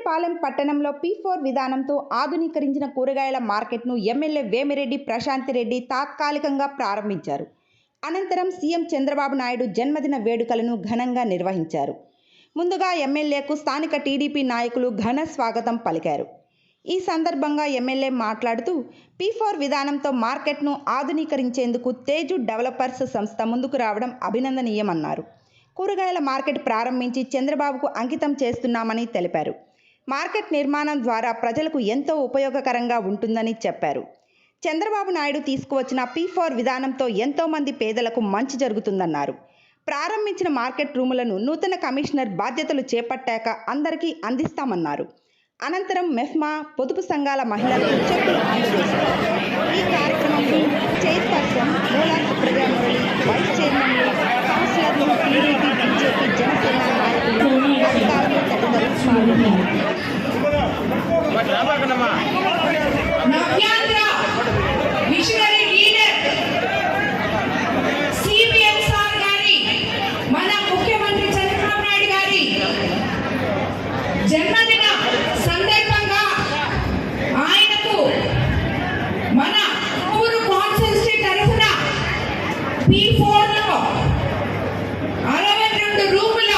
వేటపాలెం పట్టణంలో P4 విధానంతో ఆధునీకరించిన కూరగాయల మార్కెట్ను ఎమ్మెల్యే వేమిరెడ్డి ప్రశాంత్ రెడ్డి తాత్కాలికంగా ప్రారంభించారు. అనంతరం సీఎం చంద్రబాబు నాయుడు జన్మదిన వేడుకలను ఘనంగా నిర్వహించారు. ముందుగా ఎమ్మెల్యేకు స్థానిక టీడీపీ నాయకులు ఘన స్వాగతం పలికారు. ఈ సందర్భంగా ఎమ్మెల్యే మాట్లాడుతూ P4 విధానంతో మార్కెట్ను ఆధునీకరించేందుకు తేజు డెవలపర్స్ సంస్థ ముందుకు రావడం అభినందనీయమన్నారు. కూరగాయల మార్కెట్ ప్రారంభించి చంద్రబాబుకు అంకితం చేస్తున్నామని తెలిపారు. మార్కెట్ నిర్మాణం ద్వారా ప్రజలకు ఎంతో ఉపయోగకరంగా ఉంటుందని చెప్పారు. చంద్రబాబు నాయుడు తీసుకువచ్చిన P4 విధానంతో ఎంతోమంది పేదలకు మంచి జరుగుతుందన్నారు. ప్రారంభించిన మార్కెట్ రూములను నూతన కమిషనర్ బాధ్యతలు చేపట్టాక అందరికీ అందిస్తామన్నారు. అనంతరం మెఫ్మా పొదుపు సంఘాల మహిళలకు చెక్కులు అందజేశారు. ఈ కార్యక్రమంలో చైర్పర్సన్ మూలా సుప్రజామురళి, వైస్ చైర్మన్లు, కౌన్సిలర్లు, టీడీపీ, బీజేపీ, జనసేన నాయకులు, అధికారులు తదితరులు పాల్గొన్నారు. జన్మదిన సందర్భంగా ఆయనకు మన ఊరు కాన్స్టిట్యూన్సీ తరఫున P4లో 62 రూముల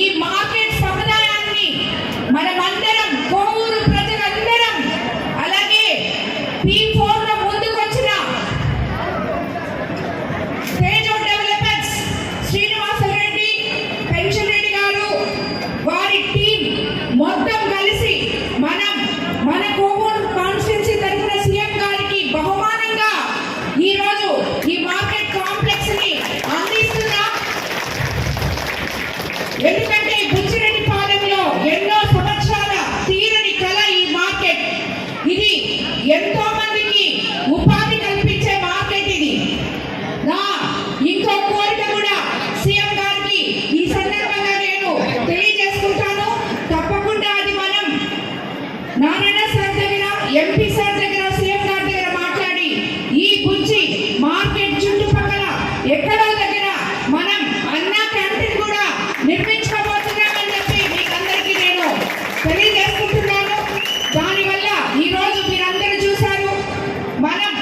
ఈ మార్కెట్ సముదాయాన్ని మనమందరం కోవూరు ప్రజలందరం అలాగే P4లో ముందుకొచ్చిన తేజు డెవలపర్స్ శ్రీనివాసరెడ్డి, పెన్షన్ రెడ్డి గారు, వారి టీం మొత్తం కలిసి మన కోవూరు కాన్స్టిట్యూన్సీ తరఫున సీఎం గారికి బహుమానంగా ఈరోజు ఈ మార్కెట్ కాంప్లెక్స్ ని అందిస్తున్నాం. ఎందుకంటే బుచ్చిరెడ్డిపాలెంలో ఎన్నో సంవత్సరాల తీరని కళ ఈ మార్కెట్. ఇది ఎంతో మందికి ఉపాధి కల్పించే మార్కెట్. ఇది నా ఇంకో కోరిక కూడా సీఎం గారికి ఈ సందర్భంగా నేను తెలియజేసుకుంటాను. తప్పకుండా అది మనం నారాయణ సార్ దగ్గర, ఎంపీ సార్ దగ్గర, సీఎం గారి దగ్గర మాట్లాడి ఈ బుజ్జి మార్కెట్ చుట్టుపక్కల ఎక్కడో దగ్గర మనం అన్నా క్యాంటీన్ కూడా నిర్మించుకోబోతున్నామని చెప్పి మీకు అందరికీ నేను తెలియజేసుకుంటున్నాను. దానివల్ల ఈరోజు మీరందరూ చూశారు, మనం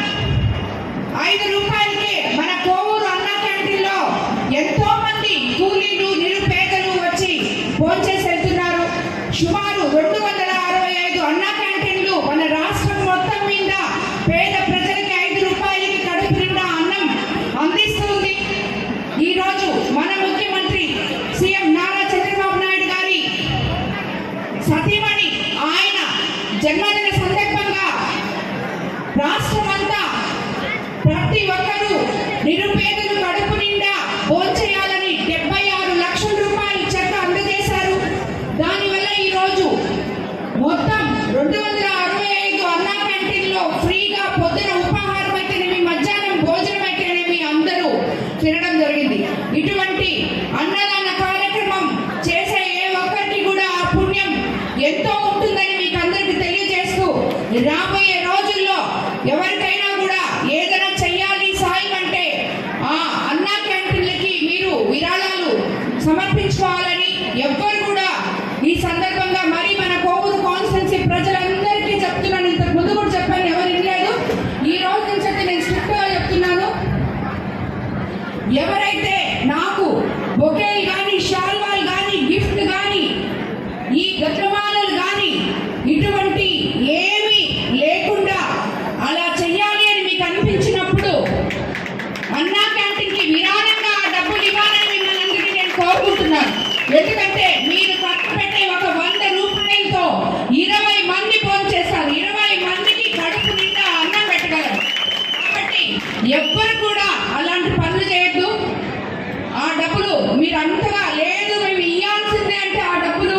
5 రూపాయలకే మన కోవూరు అన్నా క్యాంటీన్లో ఎంతో మంది కూలీలు, నిరుపేదలు వచ్చి భోంచేసి వెళ్తున్నారు. సుమారు 265 అన్నా క్యాంటీన్లు మన రాష్ట్రం మొత్తం మీద పేద ప్రజలకి 5 రూపాయలకి కడుపు నిండా అన్నం అందిస్తుంది. ఈరోజు మన ముఖ్యమంత్రి సీఎం నారా చంద్రబాబు నాయుడు గారి సతీమణి ఆయన జన్మదిన సందర్భంగా రాష్ట్రం అంతా ప్రతి ఒక్కరూ నిరుపేదలు కడుపు నిండా భోంచేయాలని 76 లక్షల రూపాయలు చెక్ అందజేశారు. దానివల్ల ఈరోజు మొత్తం 265 అన్నా క్యాంటీన్లో ఫ్రీగా పొద్దున ఉపాహారం అయితేనేమి, మధ్యాహ్నం భోజనం అయితేనేమి అందరూ తినడం జరిగింది. ఇటువంటి అన్నదాన కార్యక్రమం చేసే ఏ ఒక్కరికి కూడా ఆ పుణ్యం ఎంతో ఉంటుందని మీకు అందరికీ తెలియజేస్తూ, రాబోయే రోజుల్లో ఎవరికైనా కూడా ఏదైనా చెయ్యాలి సాయం అంటే ఆ అన్నా క్యాంటీన్లకి మీరు విరాళాలు సమర్పించుకోవాలని ఎవ్వరు కూడా ఈ సందర్భంగా మరి మన కోవూరు కాన్స్టిట్యూన్సీ ప్రజలందరికీ చెప్తున్నాను. ఇంతకు ముందు కూడా చెప్పాను, ఎవరు వినలేదు. ఈ రోజు నుంచి అయితే నేను స్ట్రిక్ట్గా చెప్తున్నాను, ఎవరైతే నాకు బొకేలు కానీ, షాల్వాలు కానీ, గిఫ్ట్ కానీ, ఈ గద్రమాలలు కానీ ఇటువంటి ఏమీ లేకుండా అలా చెయ్యాలి అని మీకు అనిపించినప్పుడు అన్నా క్యాంటీన్కి విరాళంగా ఆ డబ్బులు ఇవ్వాలని మిమ్మల్ని అందరికీ నేను కోరుకుంటున్నాను. ఎందుకంటే మీరు ఖర్చు పెట్టే ఒక 100 రూపాయలతో 20 మంది భోంచేస్తారు, 20 మందికి కడుపు నిండా అన్నం పెట్టగలరు. కాబట్టి ఎవ్వరు కూడా అలాంటి పనులు చేయొద్దు. ఆ డబ్బులు మీరు అంతగా లేదు మేము ఇవ్వాల్సిందే అంటే ఆ డబ్బులు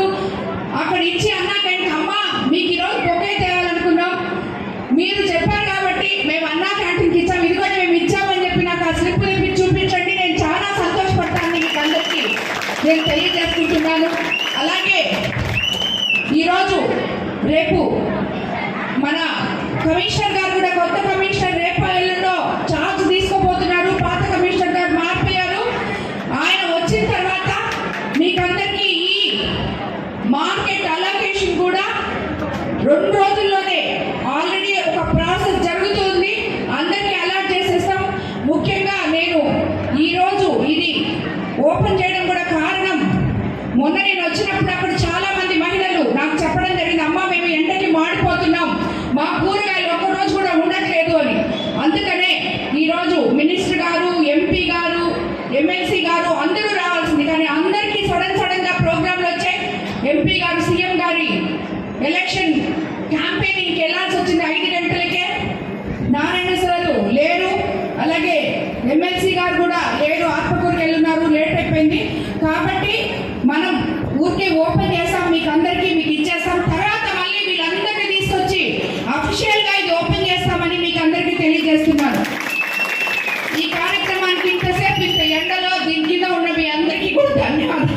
అక్కడ ఇచ్చి అన్నా క్యాంటీన్ అమ్మా మీకు ఈరోజు బొకే తేవాలనుకున్నాం, మీరు చెప్పారు కాబట్టి మేము అన్నా క్యాంటీన్కి ఇచ్చాం, ఇదిగో మేము ఇచ్చామని చెప్పి నాకు ఆ స్లిప్ తెప్పి చూపించండి, నేను చాలా సంతోషపడతాను. మీకు అందరికీ నేను తెలియజేసుకుంటున్నాను. అలాగే ఈరోజు రేపు మన కమిషనర్ గారు కూడా, కొత్త కమిషనర్ రేపు ఎల్లుండో చార్జ్ తీసుకోబోతున్నారు. పాత కమిషనర్ గారు మారిపోయారు. ఆయన వచ్చిన తర్వాత మీకందరికీ ఈ మార్కెట్ అలా ఓపెన్ చేయడం కూడా కారణం, మొన్న నేను వచ్చినప్పుడు అక్కడ చాలా మంది మహిళలు నాకు చెప్పడం జరిగింది, అమ్మ మేము ఎండకి మాడిపోతున్నాం, మా కూరగాయలు ఒక్కరోజు కూడా ఉండట్లేదు అని. అందుకనే ఈరోజు మినిస్టర్ గారు, ఎంపీ గారు, ఎమ్మెల్సీ గారు అందరూ రావాల్సింది, కానీ అందరికీ సడన్గా ప్రోగ్రాంలు వచ్చాయి. ఎంపీ గారు సీఎం గారి ఎలక్షన్ క్యాంపెయినింగ్కి వెళ్ళాల్సి వచ్చింది 5 గంటలకే. నారాయణ సార్ లేరు, అలాగే ఎమ్మెల్సీ గారు కూడా లేరు, ఆత్మకూరుకి వెళ్ళున్నారు, లేట్ అయిపోయింది. కాబట్టి మనం ఊరికే ఓపెన్ చేస్తాం, మీకు అందరికీ మీకు ఇచ్చేస్తాం, తర్వాత మళ్ళీ వీళ్ళందరినీ తీసుకొచ్చి అఫీషియల్గా ఇది ఓపెన్ చేస్తామని మీకు అందరికీ తెలియజేస్తున్నాను. ఈ కార్యక్రమానికి ఇంతసేపు ఇంత ఎండలో దీని కింద ఉన్న మీ అందరికీ కూడా ధన్యవాదాలు.